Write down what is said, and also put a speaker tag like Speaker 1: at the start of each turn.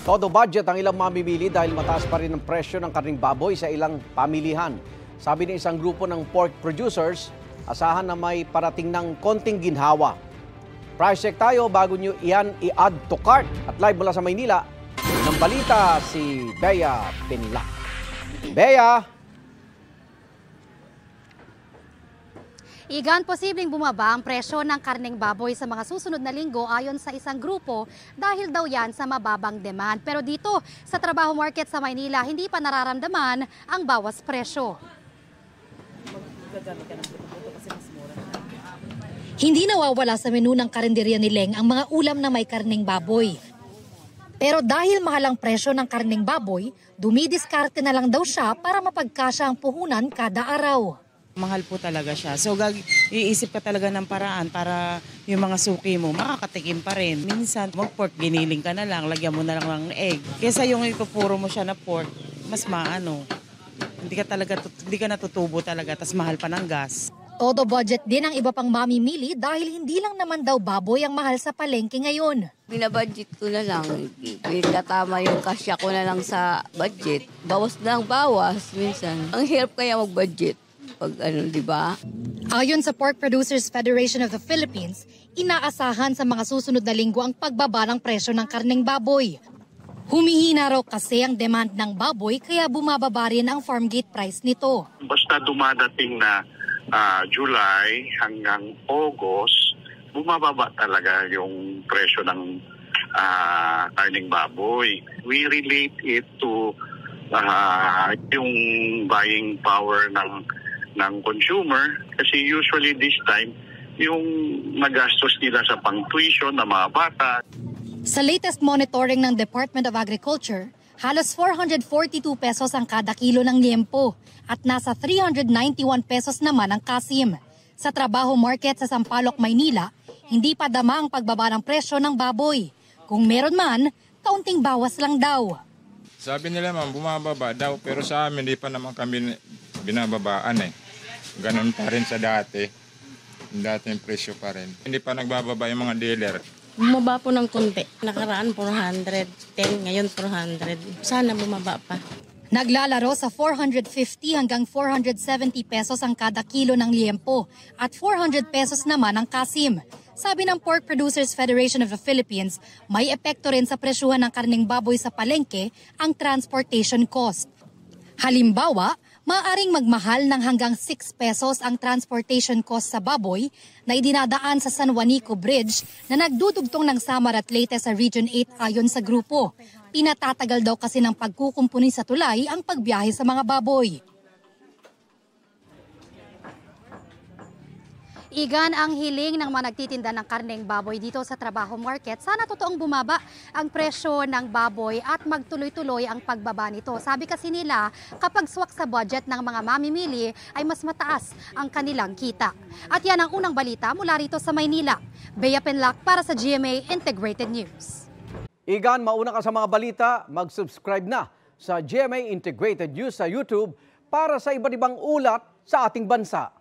Speaker 1: Todo budget ang ilang mamimili dahil mataas pa rin ang presyo ng karning baboy sa ilang pamilihan. Sabi ng isang grupo ng pork producers, asahan na may parating ng konting ginhawa. Price check tayo bago nyo iyan i-add to cart. At live mula sa Maynila, ng balita si Bea Pinlac. Bea!
Speaker 2: Igan, posibleng bumaba ang presyo ng karneng baboy sa mga susunod na linggo ayon sa isang grupo dahil daw yan sa mababang demand. Pero dito sa Trabaho Market sa Maynila, hindi pa nararamdaman ang bawas presyo. Hindi nawawala sa menu ng karinderya ni Leng ang mga ulam na may karneng baboy. Pero dahil mahal ang presyo ng karneng baboy, dumidiskarte na lang daw siya para mapagkasya ang puhunan kada araw.
Speaker 3: Mahal po talaga siya. So iisip ka talaga ng paraan para yung mga suki mo makakatikim pa rin. Minsan mag-pork, giniling ka na lang, lagyan mo na lang ng egg. Kesa yung ipupuro mo siya na pork, mas maano. Hindi ka natutubo talaga, tas mahal pa ng gas.
Speaker 2: Todo budget din ang iba pang mamimili dahil hindi lang naman daw baboy ang mahal sa palengke ngayon.
Speaker 4: Binabudget ko na lang. Tatama yung kasya ko na lang sa budget. Bawas na lang bawas minsan. Ang hirap kaya mag-budget. Pag di ba?
Speaker 2: Ayon sa Pork Producers Federation of the Philippines, inaasahan sa mga susunod na linggo ang pagbaba ng presyo ng karneng baboy. Humihina raw kasi ang demand ng baboy kaya bumababa rin ang farm gate price nito.
Speaker 5: Basta dumadating na July hanggang August, bumababa talaga yung presyo ng karneng baboy. We relate it to yung buying power ng consumer kasi usually this time yung nagastos nila sa pang-tuition ng mga bata.
Speaker 2: Sa latest monitoring ng Department of Agriculture, halos 442 pesos ang kada kilo ng liempo at nasa 391 pesos naman ang kasim. Sa Trabaho Market sa Sampaloc, Maynila, hindi pa dama ang pagbaba ng presyo ng baboy. Kung meron man, kaunting bawas lang daw.
Speaker 6: Sabi nila ma'am, bumababa daw pero sa amin hindi pa naman kami binababaan eh. Ganon pa rin sa dati. Dati yung presyo pa rin. Hindi pa nagbababa yung mga dealer.
Speaker 7: Bumaba po ng konti. Nakaraan 410, ngayon 400. Sana bumaba pa.
Speaker 2: Naglalaro sa 450 hanggang 470 pesos ang kada kilo ng liempo at 400 pesos naman ang kasim. Sabi ng Pork Producers Federation of the Philippines, may epekto rin sa presyuhan ng karneng baboy sa palengke ang transportation cost. Halimbawa, maaaring magmahal ng hanggang 6 pesos ang transportation cost sa baboy na idinadaan sa San Juanico Bridge na nagdudugtong ng Samar at Leyte sa Region 8 ayon sa grupo. Pinatatagal daw kasi ng pagkukumpuni sa tulay ang pagbiyahe sa mga baboy. Igan ang hiling ng mga nagtitinda ng karneng baboy dito sa Trabaho Market. Sana totoong bumaba ang presyo ng baboy at magtuloy-tuloy ang pagbaba nito. Sabi kasi nila, kapag swak sa budget ng mga mamimili ay mas mataas ang kanilang kita. At yan ang unang balita mula rito sa Maynila. Bea Pinlac para sa GMA Integrated News.
Speaker 1: Igan, mauna ka sa mga balita, mag-subscribe na sa GMA Integrated News sa YouTube para sa iba't ibang ulat sa ating bansa.